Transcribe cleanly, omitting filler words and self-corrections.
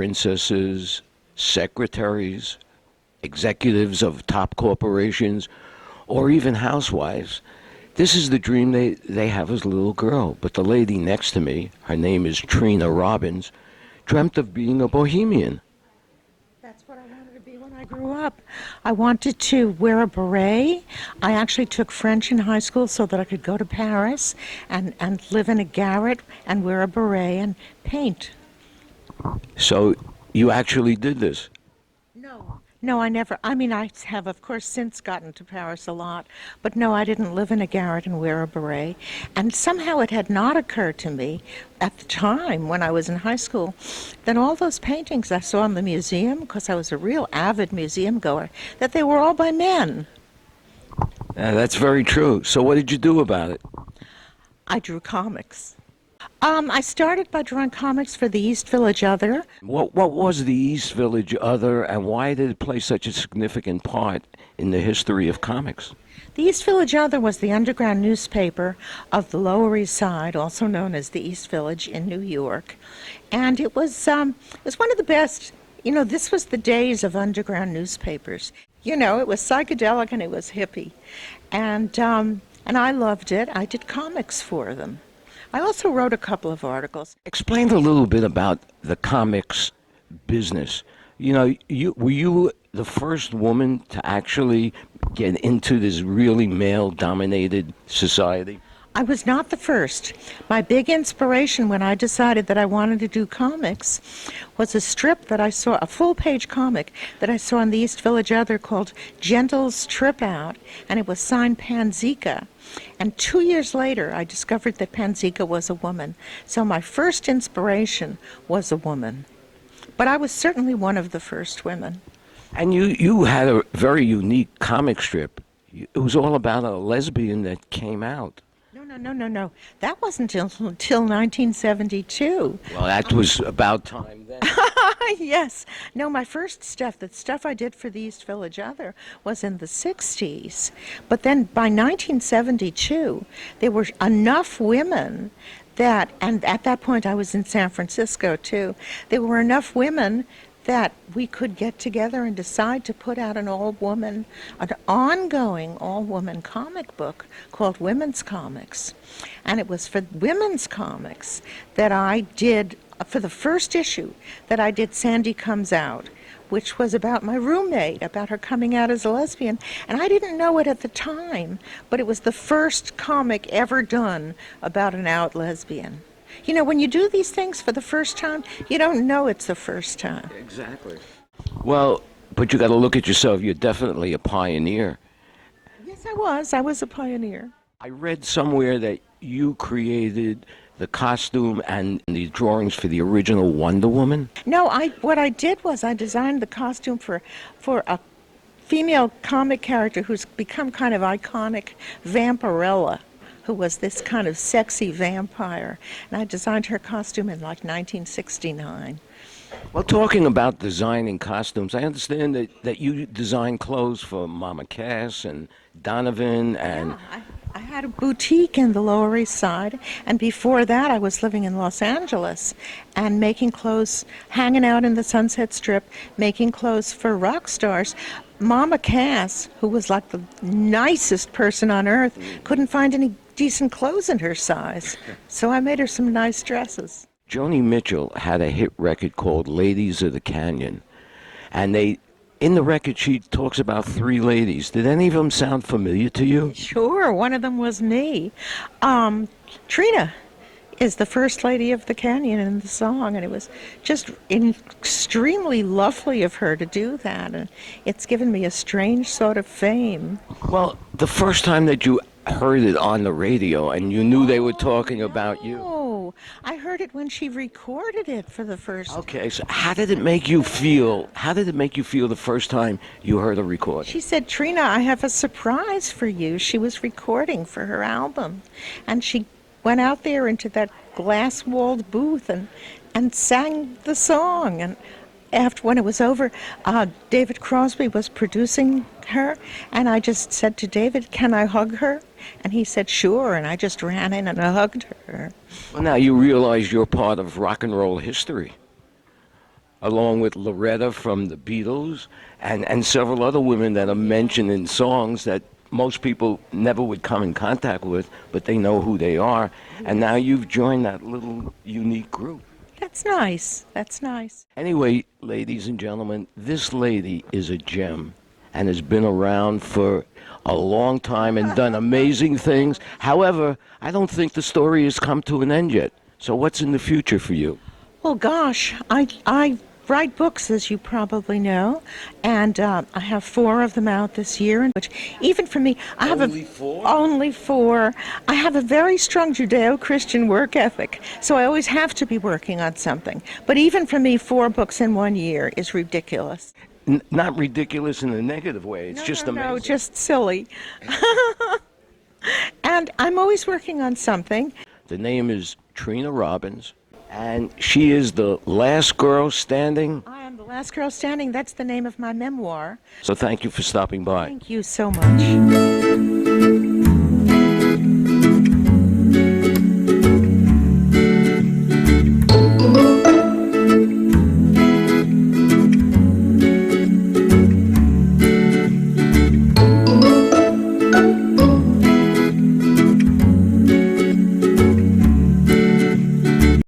princesses, secretaries, executives of top corporations, or even housewives. This is the dream they have as a little girl. But the lady next to me, her name is Trina Robbins, dreamt of being a bohemian. That's what I wanted to be when I grew up. I wanted to wear a beret. I actually took French in high school so that I could go to Paris and live in a garret and wear a beret and paint. So you actually did this? No, I never. I mean, I have, of course, since gotten to Paris a lot, but no, I didn't live in a garret and wear a beret. And somehow it had not occurred to me at the time when I was in high school that all those paintings I saw in the museum, because I was a real avid museum goer, that they were all by men. That's very true. So what did you do about it? I drew comics. I started by drawing comics for the East Village Other. What was the East Village Other, and why did it play such a significant part in the history of comics? The East Village Other was the underground newspaper of the Lower East Side, also known as the East Village in New York. And it was one of the best. You know, this was the days of underground newspapers. You know, it was psychedelic and it was hippie. And I loved it. I did comics for them. I also wrote a couple of articles. Explain a little bit about the comics business. You know, were you the first woman to actually get into this really male-dominated society? I was not the first. My big inspiration when I decided that I wanted to do comics was a strip that I saw, a full-page comic that I saw in the East Village Other called Gentle's Trip Out, and it was signed Panzika. And 2 years later, I discovered that Panzika was a woman. So my first inspiration was a woman. But I was certainly one of the first women. And you had a very unique comic strip. It was all about a lesbian that came out. No. That wasn't until 1972. Well, that was about time then. Yes. No, my first stuff, the stuff I did for the East Village Other, was in the 60s. But then by 1972, there were enough women that, and at that point I was in San Francisco too, there were enough women that we could get together and decide to put out an ongoing all-woman comic book called Women's Comics. And it was for Women's Comics that I did, for the first issue, that I did Sandy Comes Out, which was about my roommate, about her coming out as a lesbian. And I didn't know it at the time, but it was the first comic ever done about an out lesbian. You know, when you do these things for the first time, you don't know it's the first time. Exactly. Well, but you got to look at yourself. You're definitely a pioneer. Yes, I was. I was a pioneer. I read somewhere that you created the costume and the drawings for the original Wonder Woman. No, what I did was I designed the costume for a female comic character who's become kind of iconic, Vampirella, who was this kind of sexy vampire. And I designed her costume in like 1969. Well, talking about designing costumes, I understand that you design clothes for Mama Cass and Donovan and... Yeah, I had a boutique in the Lower East Side, and before that I was living in Los Angeles and making clothes, hanging out in the Sunset Strip, making clothes for rock stars. Mama Cass, who was like the nicest person on earth, couldn't find any decent clothes in her size, so I made her some nice dresses. Joni Mitchell had a hit record called Ladies of the Canyon, and in the record she talks about three ladies. Did any of them sound familiar to you? Sure, one of them was me. Trina is the first lady of the canyon in the song, and it was just extremely lovely of her to do that, and it's given me a strange sort of fame. Well, the first time that you heard it on the radio and you knew they were talking about you. Oh, I heard it when she recorded it for the first time. Okay, so how did it make you feel? How did it make you feel the first time you heard a recording? She said, Trina, I have a surprise for you. She was recording for her album, and she went out there into that glass-walled booth and sang the song. And after, when it was over, David Crosby was producing her, and I just said to David, can I hug her? And he said, sure, and I just ran in and I hugged her. Well, now you realize you're part of rock and roll history. along with Loretta from the Beatles and several other women that are mentioned in songs that most people never would come in contact with, but they know who they are. And now you've joined that little unique group. That's nice. That's nice. Anyway, ladies and gentlemen, this lady is a gem and has been around for a long time and done amazing things. However, I don't think the story has come to an end yet. So what's in the future for you? Well, gosh, I write books, as you probably know, and I have 4 of them out this year, which even for me, I have Only 4? only 4. I have a very strong Judeo-Christian work ethic, so I always have to be working on something. But even for me, 4 books in 1 year is ridiculous. Not ridiculous in a negative way. It's just amazing. No, just silly. And I'm always working on something. The name is Trina Robbins, and she is the last girl standing. I am the last girl standing. That's the name of my memoir. So thank you for stopping by. Thank you so much.